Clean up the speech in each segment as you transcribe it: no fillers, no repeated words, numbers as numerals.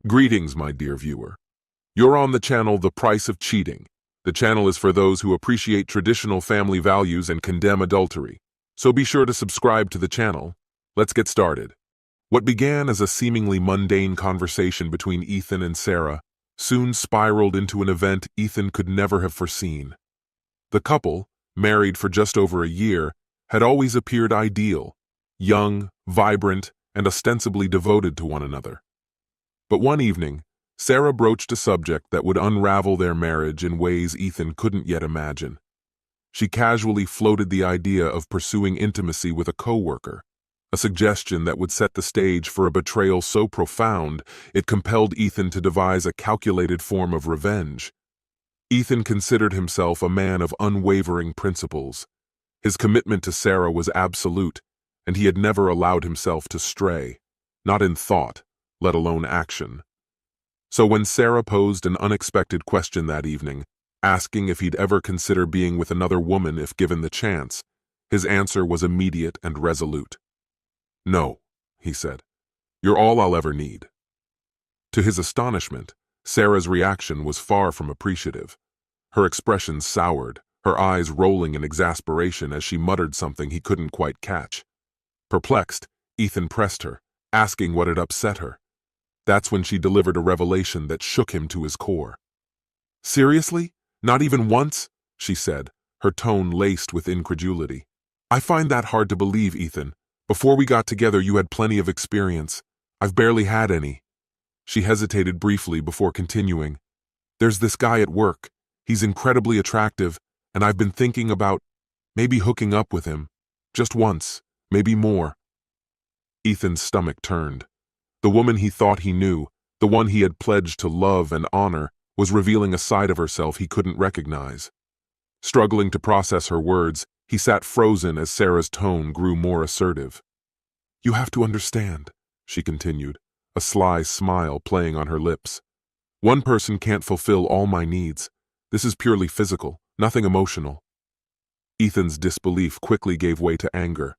Greetings, my dear viewer. You're on the channel The Price of Cheating. The channel is for those who appreciate traditional family values and condemn adultery. So be sure to subscribe to the channel. Let's get started. What began as a seemingly mundane conversation between Ethan and Sarah soon spiraled into an event Ethan could never have foreseen. The couple, married for just over a year, had always appeared ideal, young, vibrant, and ostensibly devoted to one another. But one evening, Sarah broached a subject that would unravel their marriage in ways Ethan couldn't yet imagine. She casually floated the idea of pursuing intimacy with a coworker, a suggestion that would set the stage for a betrayal so profound it compelled Ethan to devise a calculated form of revenge. Ethan considered himself a man of unwavering principles. His commitment to Sarah was absolute, and he had never allowed himself to stray, not in thought, let alone action. So when Sarah posed an unexpected question that evening, asking if he'd ever consider being with another woman if given the chance, his answer was immediate and resolute. "No," he said. "You're all I'll ever need." To his astonishment, Sarah's reaction was far from appreciative. Her expression soured, her eyes rolling in exasperation as she muttered something he couldn't quite catch. Perplexed, Ethan pressed her, asking what had upset her. That's when she delivered a revelation that shook him to his core. "Seriously? Not even once?" she said, her tone laced with incredulity. "I find that hard to believe, Ethan. Before we got together, you had plenty of experience. I've barely had any." She hesitated briefly before continuing. "There's this guy at work. He's incredibly attractive, and I've been thinking about maybe hooking up with him. Just once, maybe more." Ethan's stomach turned. The woman he thought he knew, the one he had pledged to love and honor, was revealing a side of herself he couldn't recognize. Struggling to process her words, he sat frozen as Sarah's tone grew more assertive. "You have to understand," she continued, a sly smile playing on her lips. "One person can't fulfill all my needs. This is purely physical, nothing emotional." Ethan's disbelief quickly gave way to anger.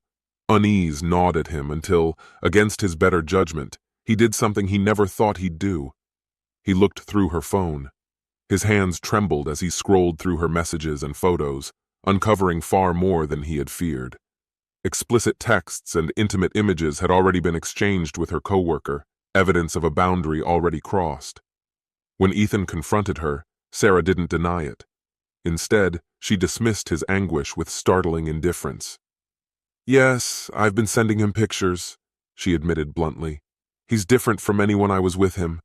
Unease gnawed at him until, against his better judgment, he did something he never thought he'd do. He looked through her phone. His hands trembled as he scrolled through her messages and photos, uncovering far more than he had feared. Explicit texts and intimate images had already been exchanged with her coworker, evidence of a boundary already crossed. When Ethan confronted her, Sarah didn't deny it. Instead, she dismissed his anguish with startling indifference. "Yes, I've been sending him pictures," she admitted bluntly. "He's different from anyone I was with him.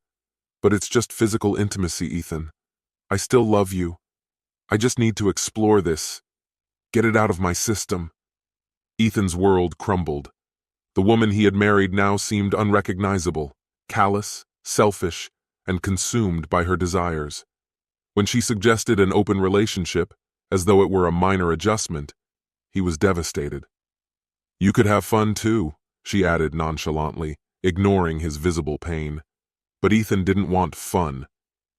But it's just physical intimacy, Ethan. I still love you. I just need to explore this. Get it out of my system." Ethan's world crumbled. The woman he had married now seemed unrecognizable, callous, selfish, and consumed by her desires. When she suggested an open relationship, as though it were a minor adjustment, he was devastated. "You could have fun too," she added nonchalantly, ignoring his visible pain. But Ethan didn't want fun.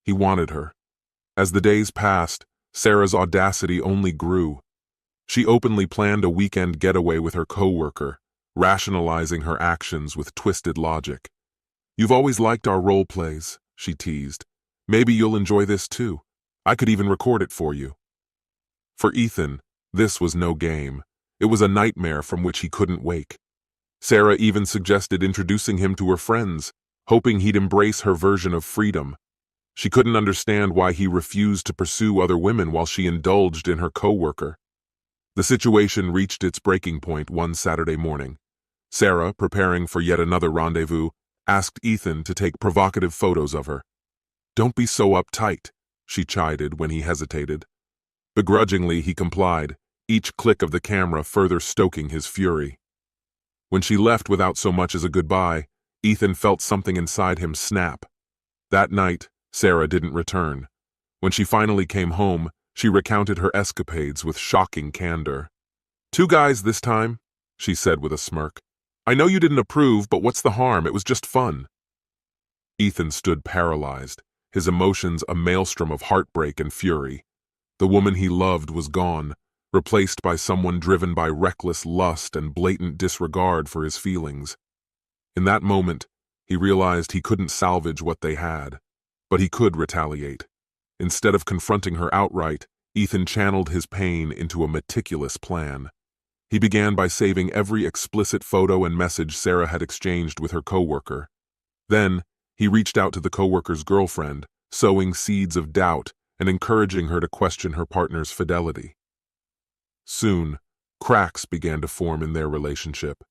He wanted her. As the days passed, Sarah's audacity only grew. She openly planned a weekend getaway with her coworker, rationalizing her actions with twisted logic. "You've always liked our role plays," she teased. "Maybe you'll enjoy this too. I could even record it for you." For Ethan, this was no game. It was a nightmare from which he couldn't wake. Sarah even suggested introducing him to her friends, hoping he'd embrace her version of freedom. She couldn't understand why he refused to pursue other women while she indulged in her coworker. The situation reached its breaking point one Saturday morning. Sarah, preparing for yet another rendezvous, asked Ethan to take provocative photos of her. "Don't be so uptight," she chided when he hesitated. Begrudgingly, he complied, each click of the camera further stoking his fury. When she left without so much as a goodbye, Ethan felt something inside him snap. That night, Sarah didn't return. When she finally came home, she recounted her escapades with shocking candor. "Two guys this time," she said with a smirk. "I know you didn't approve, but what's the harm? It was just fun." Ethan stood paralyzed, his emotions a maelstrom of heartbreak and fury. The woman he loved was gone, replaced by someone driven by reckless lust and blatant disregard for his feelings. In that moment, He realized he couldn't salvage what they had, but he could retaliate. Instead of confronting her outright, Ethan channeled his pain into a meticulous plan. He began by saving every explicit photo and message Sarah had exchanged with her coworker. Then, he reached out to the coworker's girlfriend, sowing seeds of doubt and encouraging her to question her partner's fidelity. Soon, cracks began to form in their relationship.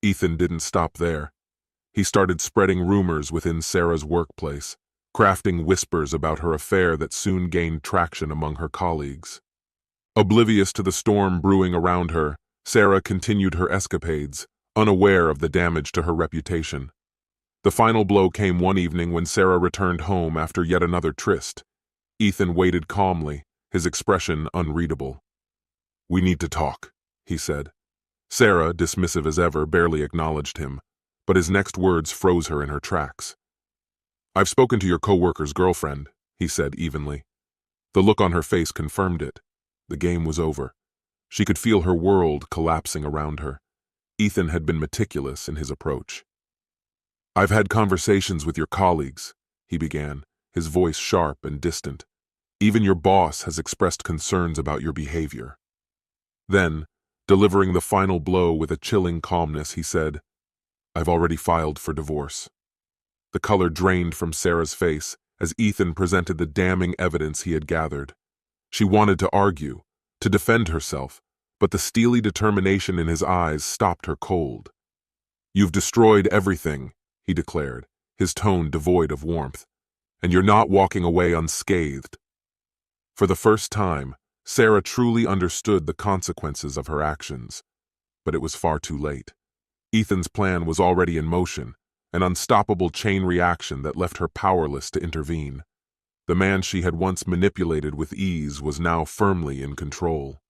Ethan didn't stop there. He started spreading rumors within Sarah's workplace, crafting whispers about her affair that soon gained traction among her colleagues. Oblivious to the storm brewing around her, Sarah continued her escapades, unaware of the damage to her reputation. The final blow came one evening when Sarah returned home after yet another tryst. Ethan waited calmly, his expression unreadable. "We need to talk," he said. Sarah, dismissive as ever, barely acknowledged him, but his next words froze her in her tracks. "I've spoken to your coworker's girlfriend," he said evenly. The look on her face confirmed it. The game was over. She could feel her world collapsing around her. Ethan had been meticulous in his approach. "I've had conversations with your colleagues," he began, his voice sharp and distant. "Even your boss has expressed concerns about your behavior." Then, delivering the final blow with a chilling calmness, he said, "I've already filed for divorce." The color drained from Sarah's face as Ethan presented the damning evidence he had gathered. She wanted to argue, to defend herself, but the steely determination in his eyes stopped her cold. "You've destroyed everything," he declared, his tone devoid of warmth, "and you're not walking away unscathed." For the first time, Sarah truly understood the consequences of her actions, but it was far too late. Ethan's plan was already in motion, an unstoppable chain reaction that left her powerless to intervene. The man she had once manipulated with ease was now firmly in control.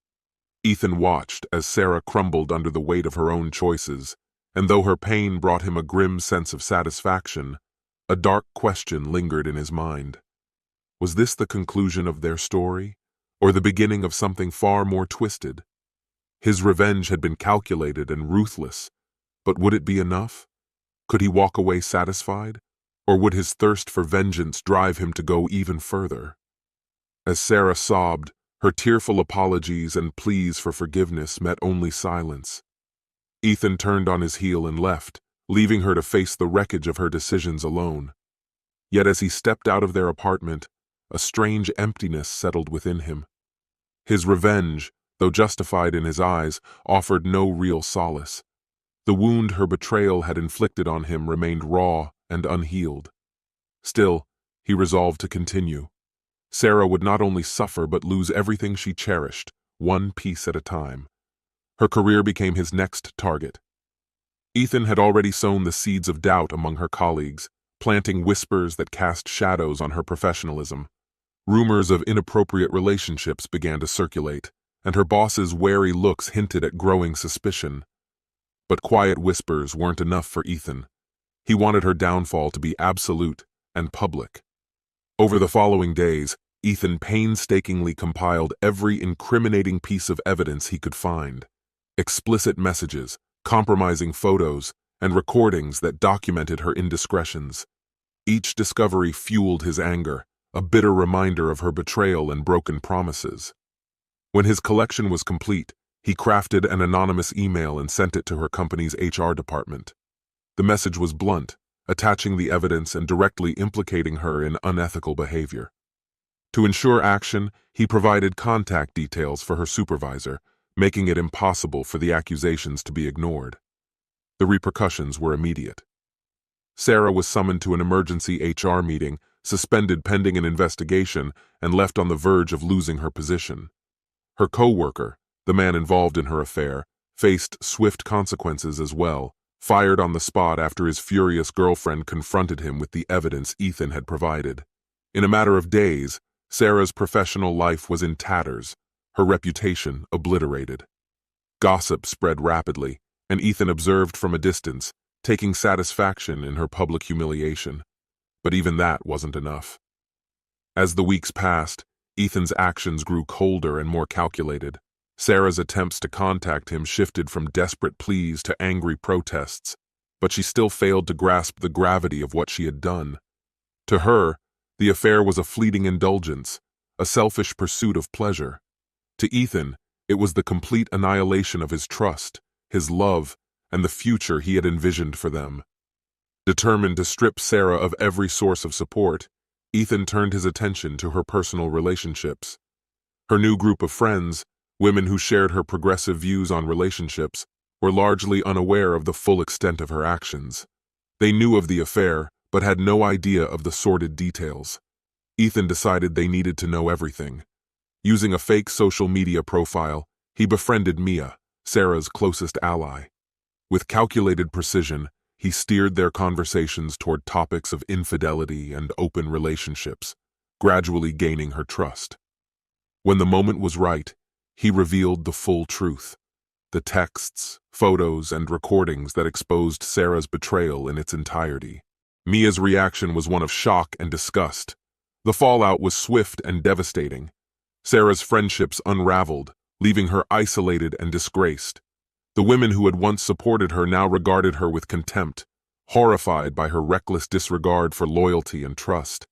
Ethan watched as Sarah crumbled under the weight of her own choices, and though her pain brought him a grim sense of satisfaction, a dark question lingered in his mind. Was this the conclusion of their story, or the beginning of something far more twisted? His revenge had been calculated and ruthless, but would it be enough? Could he walk away satisfied, or would his thirst for vengeance drive him to go even further? As Sarah sobbed, her tearful apologies and pleas for forgiveness met only silence. Ethan turned on his heel and left, leaving her to face the wreckage of her decisions alone. Yet as he stepped out of their apartment, a strange emptiness settled within him. His revenge, though justified in his eyes, offered no real solace. The wound her betrayal had inflicted on him remained raw and unhealed. Still, he resolved to continue. Sarah would not only suffer but lose everything she cherished, one piece at a time. Her career became his next target. Ethan had already sown the seeds of doubt among her colleagues, planting whispers that cast shadows on her professionalism. Rumors of inappropriate relationships began to circulate, and her boss's wary looks hinted at growing suspicion. But quiet whispers weren't enough for Ethan. He wanted her downfall to be absolute and public. Over the following days, Ethan painstakingly compiled every incriminating piece of evidence he could find. Explicit messages, compromising photos, and recordings that documented her indiscretions. Each discovery fueled his anger, a bitter reminder of her betrayal and broken promises. When his collection was complete, he crafted an anonymous email and sent it to her company's HR department. The message was blunt, attaching the evidence and directly implicating her in unethical behavior. To ensure action, he provided contact details for her supervisor, making it impossible for the accusations to be ignored. The repercussions were immediate. Sarah was summoned to an emergency HR meeting, suspended pending an investigation, and left on the verge of losing her position. Her co-worker, the man involved in her affair, faced swift consequences as well, fired on the spot after his furious girlfriend confronted him with the evidence Ethan had provided. In a matter of days, Sarah's professional life was in tatters, her reputation obliterated. Gossip spread rapidly, and Ethan observed from a distance, taking satisfaction in her public humiliation. But even that wasn't enough. As the weeks passed, Ethan's actions grew colder and more calculated. Sarah's attempts to contact him shifted from desperate pleas to angry protests, but she still failed to grasp the gravity of what she had done. To her, the affair was a fleeting indulgence, a selfish pursuit of pleasure. To Ethan, it was the complete annihilation of his trust, his love, and the future he had envisioned for them. Determined to strip Sarah of every source of support, Ethan turned his attention to her personal relationships. Her new group of friends, women who shared her progressive views on relationships, were largely unaware of the full extent of her actions. They knew of the affair, but had no idea of the sordid details. Ethan decided they needed to know everything. Using a fake social media profile, he befriended Mia, Sarah's closest ally. With calculated precision, he steered their conversations toward topics of infidelity and open relationships, gradually gaining her trust. When the moment was right, he revealed the full truth: the texts, photos, and recordings that exposed Sarah's betrayal in its entirety. Mia's reaction was one of shock and disgust. The fallout was swift and devastating. Sarah's friendships unraveled, leaving her isolated and disgraced. The women who had once supported her now regarded her with contempt, horrified by her reckless disregard for loyalty and trust.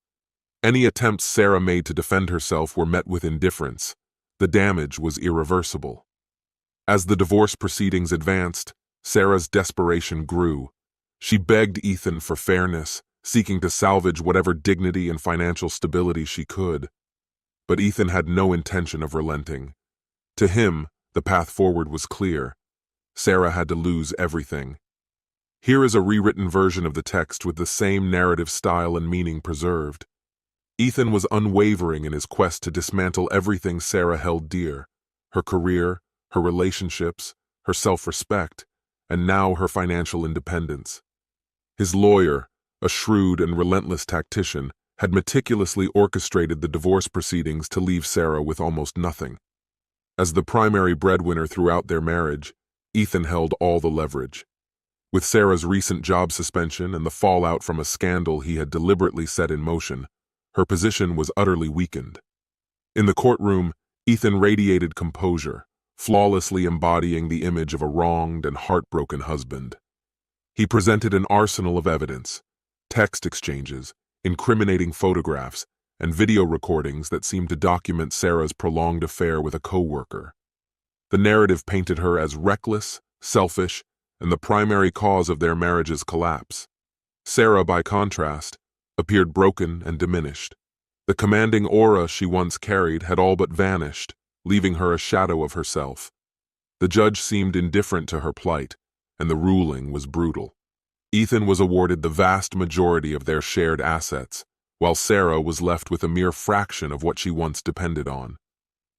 Any attempts Sarah made to defend herself were met with indifference. The damage was irreversible. As the divorce proceedings advanced, Sarah's desperation grew. She begged Ethan for fairness, seeking to salvage whatever dignity and financial stability she could. But Ethan had no intention of relenting. To him, the path forward was clear. Sarah had to lose everything. Here is a rewritten version of the text with the same narrative style and meaning preserved. Ethan was unwavering in his quest to dismantle everything Sarah held dear: her career, her relationships, her self-respect, and now her financial independence. His lawyer, a shrewd and relentless tactician, had meticulously orchestrated the divorce proceedings to leave Sarah with almost nothing. As the primary breadwinner throughout their marriage, Ethan held all the leverage. With Sarah's recent job suspension and the fallout from a scandal he had deliberately set in motion, her position was utterly weakened. In the courtroom, Ethan radiated composure, flawlessly embodying the image of a wronged and heartbroken husband. He presented an arsenal of evidence: text exchanges, incriminating photographs, and video recordings that seemed to document Sarah's prolonged affair with a co-worker. The narrative painted her as reckless, selfish, and the primary cause of their marriage's collapse. Sarah, by contrast, appeared broken and diminished. The commanding aura she once carried had all but vanished, leaving her a shadow of herself. The judge seemed indifferent to her plight, and the ruling was brutal. Ethan was awarded the vast majority of their shared assets, while Sarah was left with a mere fraction of what she once depended on.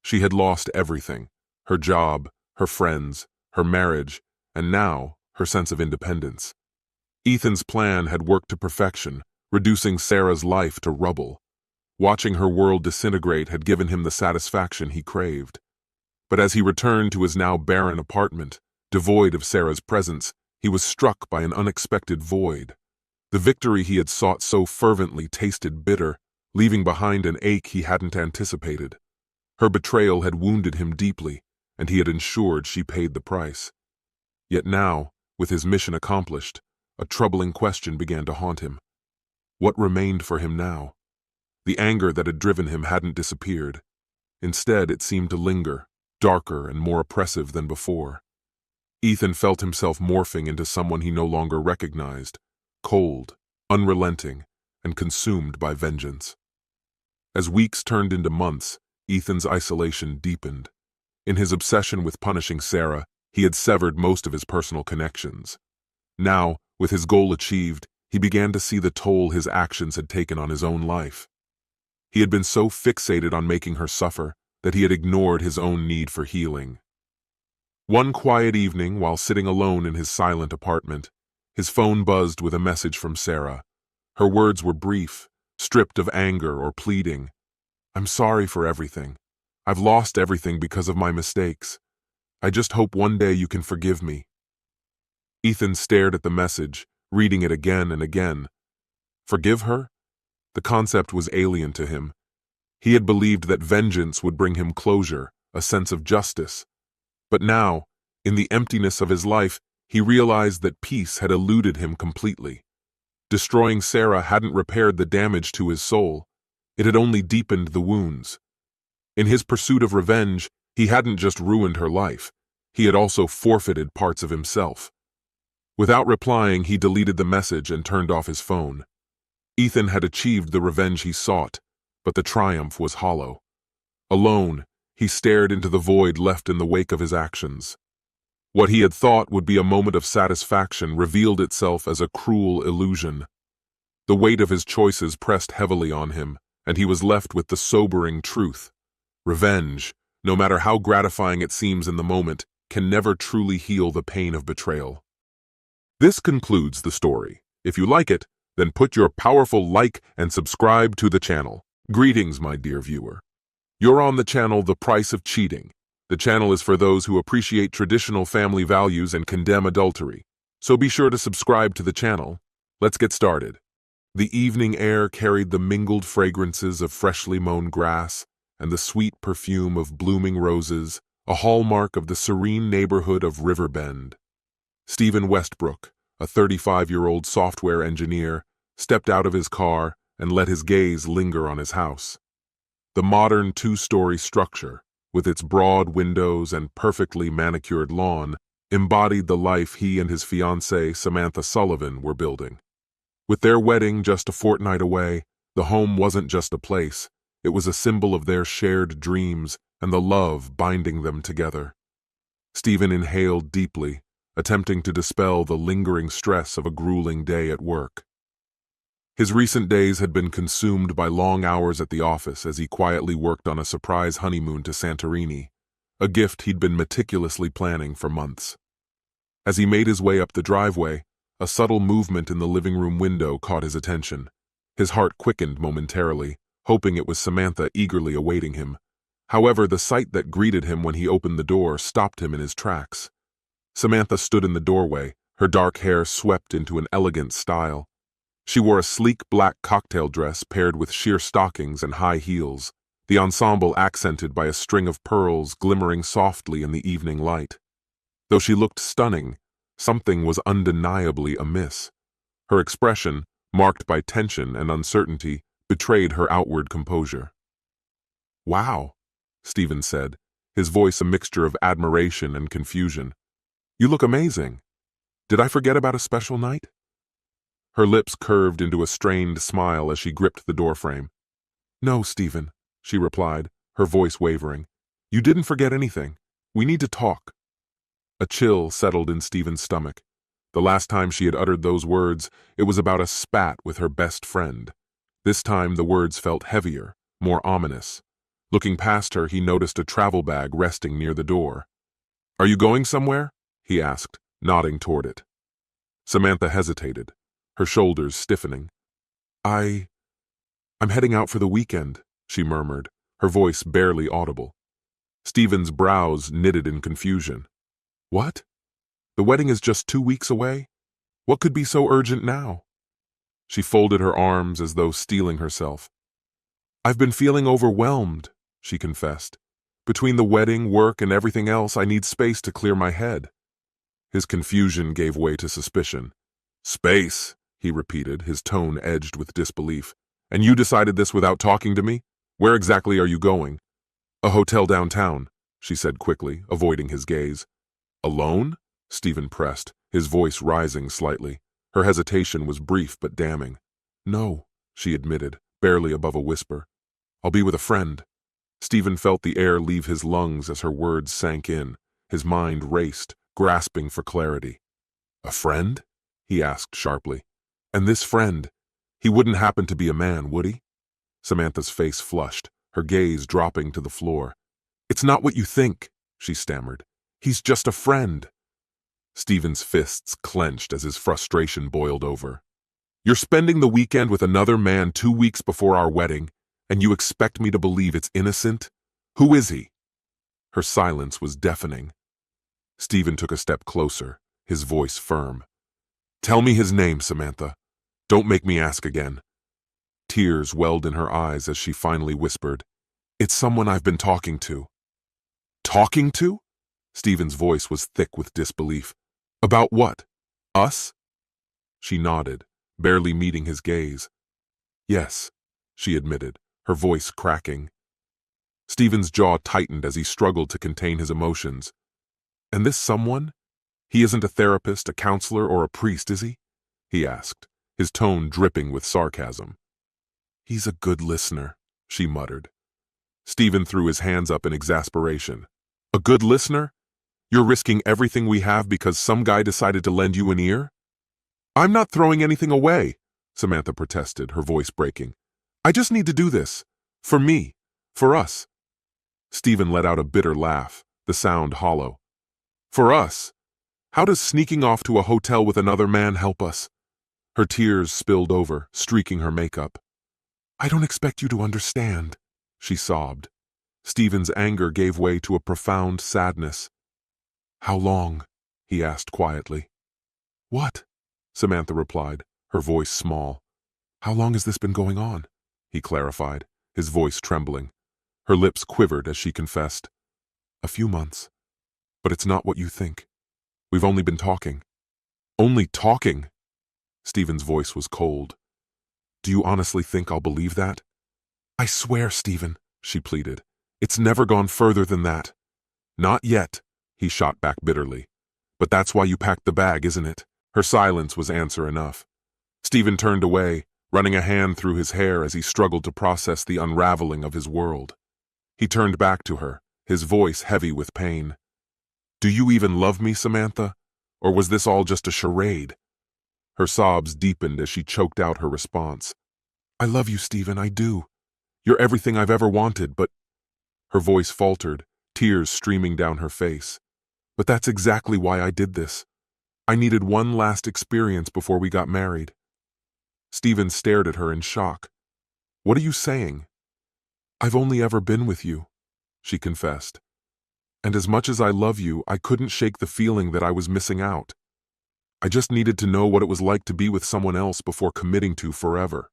She had lost everything: her job, her friends, her marriage, and now her sense of independence. Ethan's plan had worked to perfection, reducing Sarah's life to rubble. Watching her world disintegrate had given him the satisfaction he craved. But as he returned to his now barren apartment, devoid of Sarah's presence, he was struck by an unexpected void. The victory he had sought so fervently tasted bitter, leaving behind an ache he hadn't anticipated. Her betrayal had wounded him deeply, and he had ensured she paid the price. Yet now, with his mission accomplished, a troubling question began to haunt him. What remained for him now? The anger that had driven him hadn't disappeared. Instead, it seemed to linger, darker and more oppressive than before. Ethan felt himself morphing into someone he no longer recognized: cold, unrelenting, and consumed by vengeance. As weeks turned into months, Ethan's isolation deepened. In his obsession with punishing Sarah, he had severed most of his personal connections. Now, with his goal achieved, he began to see the toll his actions had taken on his own life. He had been so fixated on making her suffer that he had ignored his own need for healing. One quiet evening, while sitting alone in his silent apartment, his phone buzzed with a message from Sarah. Her words were brief, stripped of anger or pleading. "I'm sorry for everything. I've lost everything because of my mistakes. I just hope one day you can forgive me." Ethan stared at the message, reading it again and again. Forgive her? The concept was alien to him. He had believed that vengeance would bring him closure, a sense of justice. But now, in the emptiness of his life, he realized that peace had eluded him completely. Destroying Sarah hadn't repaired the damage to his soul. It had only deepened the wounds. In his pursuit of revenge, he hadn't just ruined her life. He had also forfeited parts of himself. Without replying, he deleted the message and turned off his phone. Ethan had achieved the revenge he sought, but the triumph was hollow. Alone, he stared into the void left in the wake of his actions. What he had thought would be a moment of satisfaction revealed itself as a cruel illusion. The weight of his choices pressed heavily on him, and he was left with the sobering truth. Revenge, no matter how gratifying it seems in the moment, can never truly heal the pain of betrayal. This concludes the story. If you like it, then put your powerful like and subscribe to the channel. Greetings, my dear viewer. You're on the channel The Price of Cheating. The channel is for those who appreciate traditional family values and condemn adultery. So be sure to subscribe to the channel. Let's get started. The evening air carried the mingled fragrances of freshly mown grass and the sweet perfume of blooming roses, a hallmark of the serene neighborhood of Riverbend. Stephen Westbrook, a 35-year-old software engineer, stepped out of his car and let his gaze linger on his house. The modern two-story structure, with its broad windows and perfectly manicured lawn, embodied the life he and his fiancée, Samantha Sullivan, were building. With their wedding just a fortnight away, the home wasn't just a place, it was a symbol of their shared dreams and the love binding them together. Stephen inhaled deeply, attempting to dispel the lingering stress of a grueling day at work. His recent days had been consumed by long hours at the office as he quietly worked on a surprise honeymoon to Santorini, a gift he'd been meticulously planning for months. As he made his way up the driveway, a subtle movement in the living room window caught his attention. His heart quickened momentarily, hoping it was Samantha eagerly awaiting him. However, the sight that greeted him when he opened the door stopped him in his tracks. Samantha stood in the doorway, her dark hair swept into an elegant style. She wore a sleek black cocktail dress paired with sheer stockings and high heels, the ensemble accented by a string of pearls glimmering softly in the evening light. Though she looked stunning, something was undeniably amiss. Her expression, marked by tension and uncertainty, betrayed her outward composure. "Wow," Stephen said, his voice a mixture of admiration and confusion. "You look amazing. Did I forget about a special night?" Her lips curved into a strained smile as she gripped the doorframe. "No, Stephen," she replied, her voice wavering. "You didn't forget anything. We need to talk." A chill settled in Stephen's stomach. The last time she had uttered those words, it was about a spat with her best friend. This time the words felt heavier, more ominous. Looking past her, he noticed a travel bag resting near the door. "Are you going somewhere?" he asked, nodding toward it. Samantha hesitated, her shoulders stiffening. I'm heading out for the weekend," she murmured, her voice barely audible. Stephen's brows knitted in confusion. "What? The wedding is just 2 weeks away? What could be so urgent now?" She folded her arms as though steeling herself. "I've been feeling overwhelmed," she confessed. "Between the wedding, work, and everything else, I need space to clear my head." His confusion gave way to suspicion. "Space," he repeated, his tone edged with disbelief. "And you decided this without talking to me? Where exactly are you going?" "A hotel downtown," she said quickly, avoiding his gaze. "Alone?" Stephen pressed, his voice rising slightly. Her hesitation was brief but damning. "No," she admitted, barely above a whisper. "I'll be with a friend." Stephen felt the air leave his lungs as her words sank in. His mind raced, grasping for clarity. "A friend?" he asked sharply. "And this friend, he wouldn't happen to be a man, would he?" Samantha's face flushed, her gaze dropping to the floor. "It's not what you think," she stammered. "He's just a friend." Stephen's fists clenched as his frustration boiled over. "You're spending the weekend with another man 2 weeks before our wedding, and you expect me to believe it's innocent? Who is he?" Her silence was deafening. Stephen took a step closer, his voice firm. "Tell me his name, Samantha. Don't make me ask again." Tears welled in her eyes as she finally whispered, "It's someone I've been talking to." "Talking to?" Stephen's voice was thick with disbelief. About what? Us? She nodded, barely meeting his gaze. Yes, she admitted, her voice cracking. Stephen's jaw tightened as he struggled to contain his emotions. And this someone? He isn't a therapist, a counselor, or a priest, is he? He asked, his tone dripping with sarcasm. He's a good listener, she muttered. Stephen threw his hands up in exasperation. A good listener? You're risking everything we have because some guy decided to lend you an ear? I'm not throwing anything away, Samantha protested, her voice breaking. I just need to do this. For me. For us. Stephen let out a bitter laugh, the sound hollow. For us? How does sneaking off to a hotel with another man help us? Her tears spilled over, streaking her makeup. I don't expect you to understand, she sobbed. Stephen's anger gave way to a profound sadness. How long? He asked quietly. What? Samantha replied, her voice small. How long has this been going on? He clarified, his voice trembling. Her lips quivered as she confessed. A few months. But it's not what you think. We've only been talking. Only talking? Stephen's voice was cold. Do you honestly think I'll believe that? I swear, Stephen, she pleaded. It's never gone further than that. Not yet, he shot back bitterly. But that's why you packed the bag, isn't it? Her silence was answer enough. Stephen turned away, running a hand through his hair as he struggled to process the unraveling of his world. He turned back to her, his voice heavy with pain. Do you even love me, Samantha? Or was this all just a charade? Her sobs deepened as she choked out her response. I love you, Stephen, I do. You're everything I've ever wanted, but... Her voice faltered, tears streaming down her face. But that's exactly why I did this. I needed one last experience before we got married. Stephen stared at her in shock. What are you saying? I've only ever been with you, she confessed. And as much as I love you, I couldn't shake the feeling that I was missing out. I just needed to know what it was like to be with someone else before committing to forever.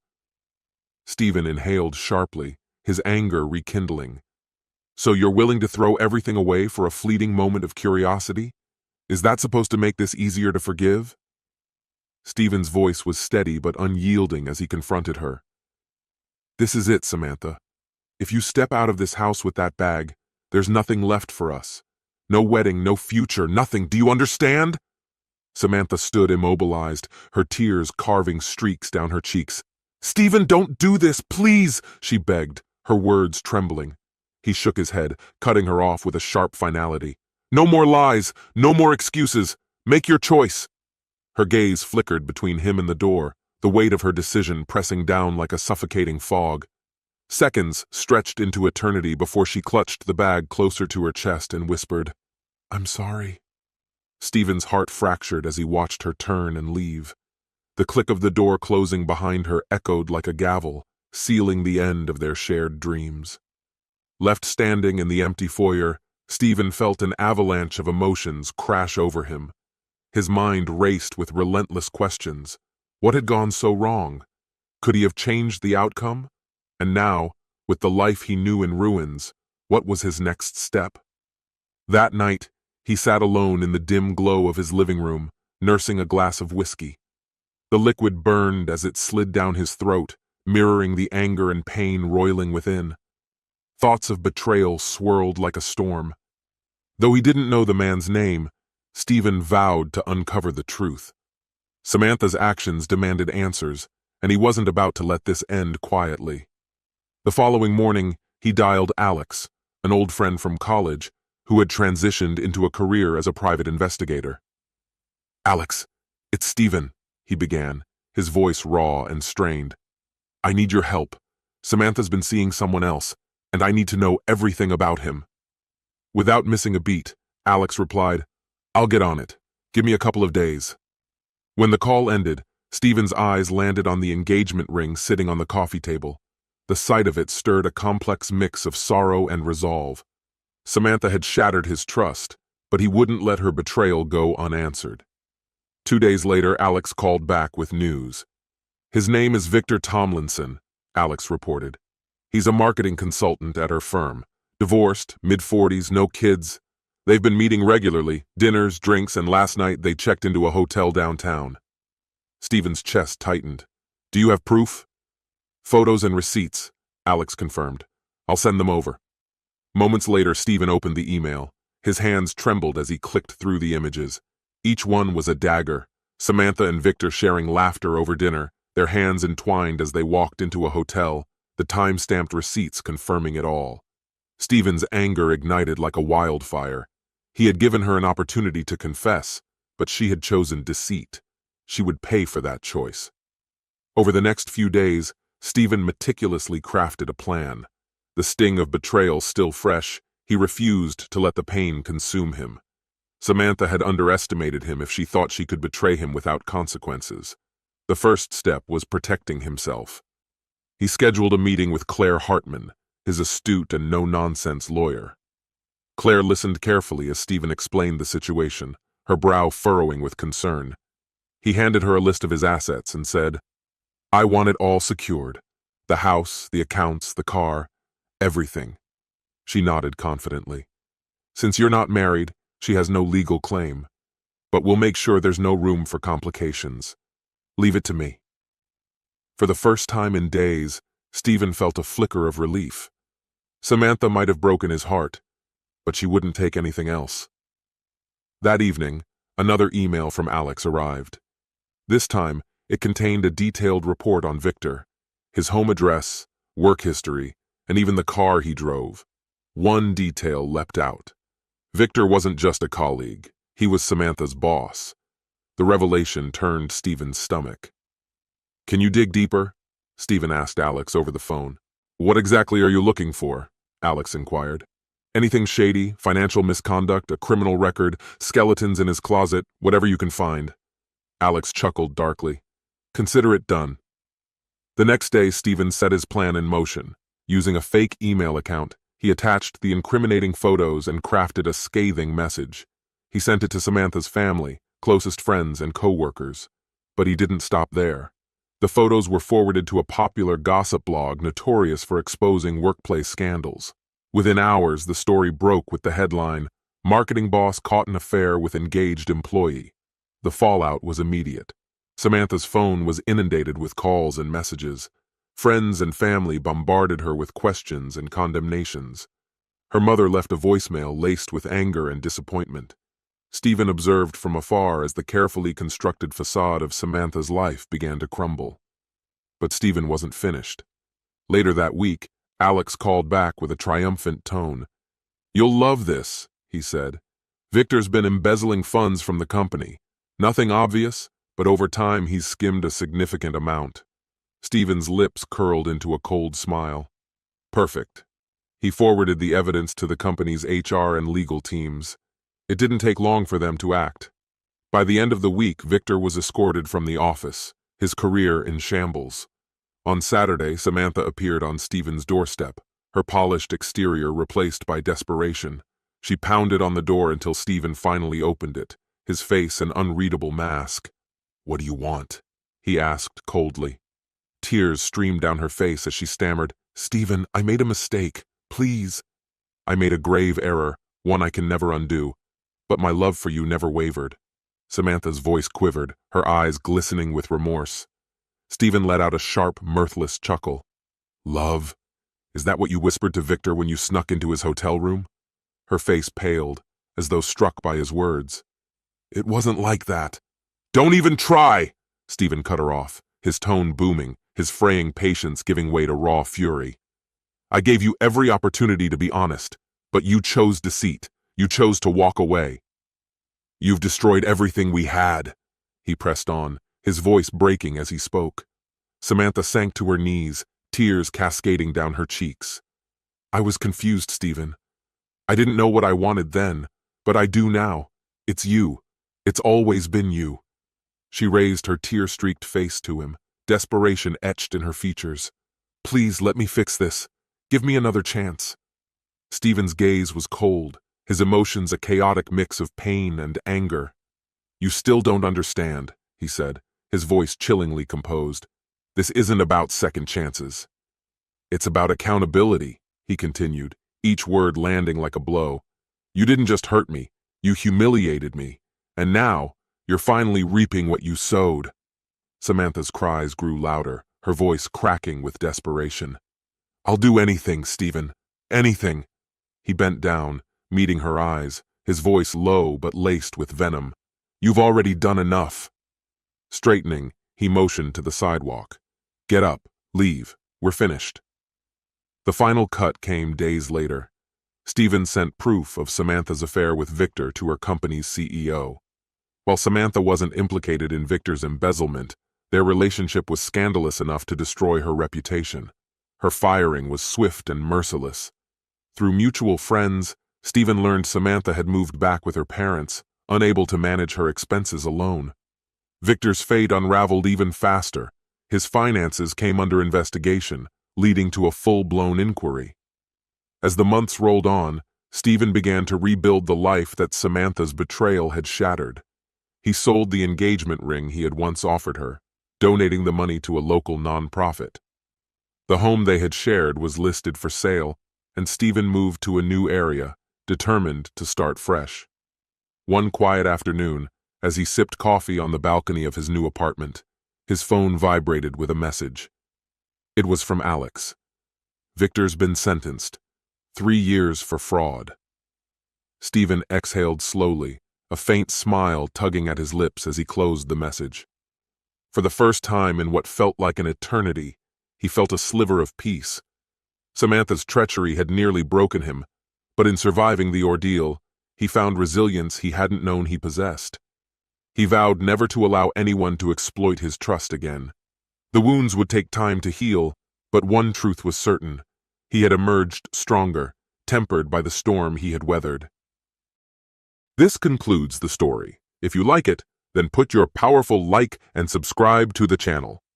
Stephen inhaled sharply, his anger rekindling. So you're willing to throw everything away for a fleeting moment of curiosity? Is that supposed to make this easier to forgive? Stephen's voice was steady but unyielding as he confronted her. This is it, Samantha. If you step out of this house with that bag, there's nothing left for us. No wedding, no future, nothing. Do you understand? Samantha stood immobilized, her tears carving streaks down her cheeks. Stephen, don't do this, please, she begged, her words trembling. He shook his head, cutting her off with a sharp finality. No more lies, no more excuses. Make your choice. Her gaze flickered between him and the door, the weight of her decision pressing down like a suffocating fog. Seconds stretched into eternity before she clutched the bag closer to her chest and whispered, I'm sorry. Stephen's heart fractured as he watched her turn and leave. The click of the door closing behind her echoed like a gavel, sealing the end of their shared dreams. Left standing in the empty foyer, Stephen felt an avalanche of emotions crash over him. His mind raced with relentless questions. What had gone so wrong? Could he have changed the outcome? And now, with the life he knew in ruins, what was his next step? That night, he sat alone in the dim glow of his living room, nursing a glass of whiskey. The liquid burned as it slid down his throat, mirroring the anger and pain roiling within. Thoughts of betrayal swirled like a storm. Though he didn't know the man's name, Stephen vowed to uncover the truth. Samantha's actions demanded answers, and he wasn't about to let this end quietly. The following morning, he dialed Alex, an old friend from college, who had transitioned into a career as a private investigator. Alex, it's Stephen, he began, his voice raw and strained. I need your help. Samantha's been seeing someone else, and I need to know everything about him. Without missing a beat, Alex replied, I'll get on it. Give me a couple of days. When the call ended, Stephen's eyes landed on the engagement ring sitting on the coffee table. The sight of it stirred a complex mix of sorrow and resolve. Samantha had shattered his trust, but he wouldn't let her betrayal go unanswered. 2 days later, Alex called back with news. His name is Victor Tomlinson, Alex reported. He's a marketing consultant at her firm. Divorced, mid-40s, no kids. They've been meeting regularly, dinners, drinks, and last night they checked into a hotel downtown. Stephen's chest tightened. Do you have proof? Photos and receipts, Alex confirmed. I'll send them over. Moments later, Stephen opened the email. His hands trembled as he clicked through the images. Each one was a dagger. Samantha and Victor sharing laughter over dinner, their hands entwined as they walked into a hotel, the time-stamped receipts confirming it all. Stephen's anger ignited like a wildfire. He had given her an opportunity to confess, but she had chosen deceit. She would pay for that choice. Over the next few days, Stephen meticulously crafted a plan. The sting of betrayal still fresh, he refused to let the pain consume him. Samantha had underestimated him if she thought she could betray him without consequences. The first step was protecting himself. He scheduled a meeting with Claire Hartman, his astute and no-nonsense lawyer. Claire listened carefully as Stephen explained the situation, her brow furrowing with concern. He handed her a list of his assets and said, I want it all secured. The house, the accounts, the car, everything. She nodded confidently. Since you're not married, she has no legal claim. But we'll make sure there's no room for complications. Leave it to me. For the first time in days, Stephen felt a flicker of relief. Samantha might have broken his heart, but she wouldn't take anything else. That evening, another email from Alex arrived. This time, it contained a detailed report on Victor, his home address, work history, and even the car he drove. One detail leapt out. Victor wasn't just a colleague, he was Samantha's boss. The revelation turned Stephen's stomach. Can you dig deeper? Stephen asked Alex over the phone. What exactly are you looking for? Alex inquired. Anything shady, financial misconduct, a criminal record, skeletons in his closet, whatever you can find. Alex chuckled darkly. Consider it done. The next day, Stephen set his plan in motion. Using a fake email account, he attached the incriminating photos and crafted a scathing message. He sent it to Samantha's family, closest friends, and co-workers. But he didn't stop there. The photos were forwarded to a popular gossip blog notorious for exposing workplace scandals. Within hours, the story broke with the headline, Marketing Boss Caught in Affair with Engaged Employee. The fallout was immediate. Samantha's phone was inundated with calls and messages. Friends and family bombarded her with questions and condemnations. Her mother left a voicemail laced with anger and disappointment. Stephen observed from afar as the carefully constructed facade of Samantha's life began to crumble. But Stephen wasn't finished. Later that week, Alex called back with a triumphant tone. You'll love this, he said. Victor's been embezzling funds from the company. Nothing obvious, but over time he's skimmed a significant amount. Stephen's lips curled into a cold smile. Perfect. He forwarded the evidence to the company's HR and legal teams. It didn't take long for them to act. By the end of the week, Victor was escorted from the office, his career in shambles. On Saturday, Samantha appeared on Stephen's doorstep, her polished exterior replaced by desperation. She pounded on the door until Stephen finally opened it, his face an unreadable mask. What do you want? He asked coldly. Tears streamed down her face as she stammered, Stephen, I made a mistake. Please. I made a grave error, one I can never undo. But my love for you never wavered. Samantha's voice quivered, her eyes glistening with remorse. Stephen let out a sharp, mirthless chuckle. Love? Is that what you whispered to Victor when you snuck into his hotel room? Her face paled, as though struck by his words. It wasn't like that. Don't even try! Stephen cut her off, his tone booming, his fraying patience giving way to raw fury. I gave you every opportunity to be honest, but you chose deceit. You chose to walk away. You've destroyed everything we had, he pressed on, his voice breaking as he spoke. Samantha sank to her knees, tears cascading down her cheeks. I was confused, Stephen. I didn't know what I wanted then, but I do now. It's you. It's always been you. She raised her tear-streaked face to him, desperation etched in her features. Please let me fix this. Give me another chance. Stephen's gaze was cold, his emotions a chaotic mix of pain and anger. You still don't understand, he said, his voice chillingly composed. This isn't about second chances. It's about accountability, he continued, each word landing like a blow. You didn't just hurt me, you humiliated me. And now, you're finally reaping what you sowed." Samantha's cries grew louder, her voice cracking with desperation. "I'll do anything, Stephen. Anything." He bent down, meeting her eyes, his voice low but laced with venom. "You've already done enough." Straightening, he motioned to the sidewalk. "Get up, leave, we're finished." The final cut came days later. Stephen sent proof of Samantha's affair with Victor to her company's CEO. While Samantha wasn't implicated in Victor's embezzlement, their relationship was scandalous enough to destroy her reputation. Her firing was swift and merciless. Through mutual friends, Stephen learned Samantha had moved back with her parents, unable to manage her expenses alone. Victor's fate unraveled even faster. His finances came under investigation, leading to a full-blown inquiry. As the months rolled on, Stephen began to rebuild the life that Samantha's betrayal had shattered. He sold the engagement ring he had once offered her, donating the money to a local nonprofit. The home they had shared was listed for sale, and Stephen moved to a new area, determined to start fresh. One quiet afternoon, as he sipped coffee on the balcony of his new apartment, his phone vibrated with a message. It was from Alex. "Victor's been sentenced. 3 years for fraud." Stephen exhaled slowly, a faint smile tugging at his lips as he closed the message. For the first time in what felt like an eternity, he felt a sliver of peace. Samantha's treachery had nearly broken him, but in surviving the ordeal, he found resilience he hadn't known he possessed. He vowed never to allow anyone to exploit his trust again. The wounds would take time to heal, but one truth was certain. He had emerged stronger, tempered by the storm he had weathered. This concludes the story. If you like it, then put your powerful like and subscribe to the channel.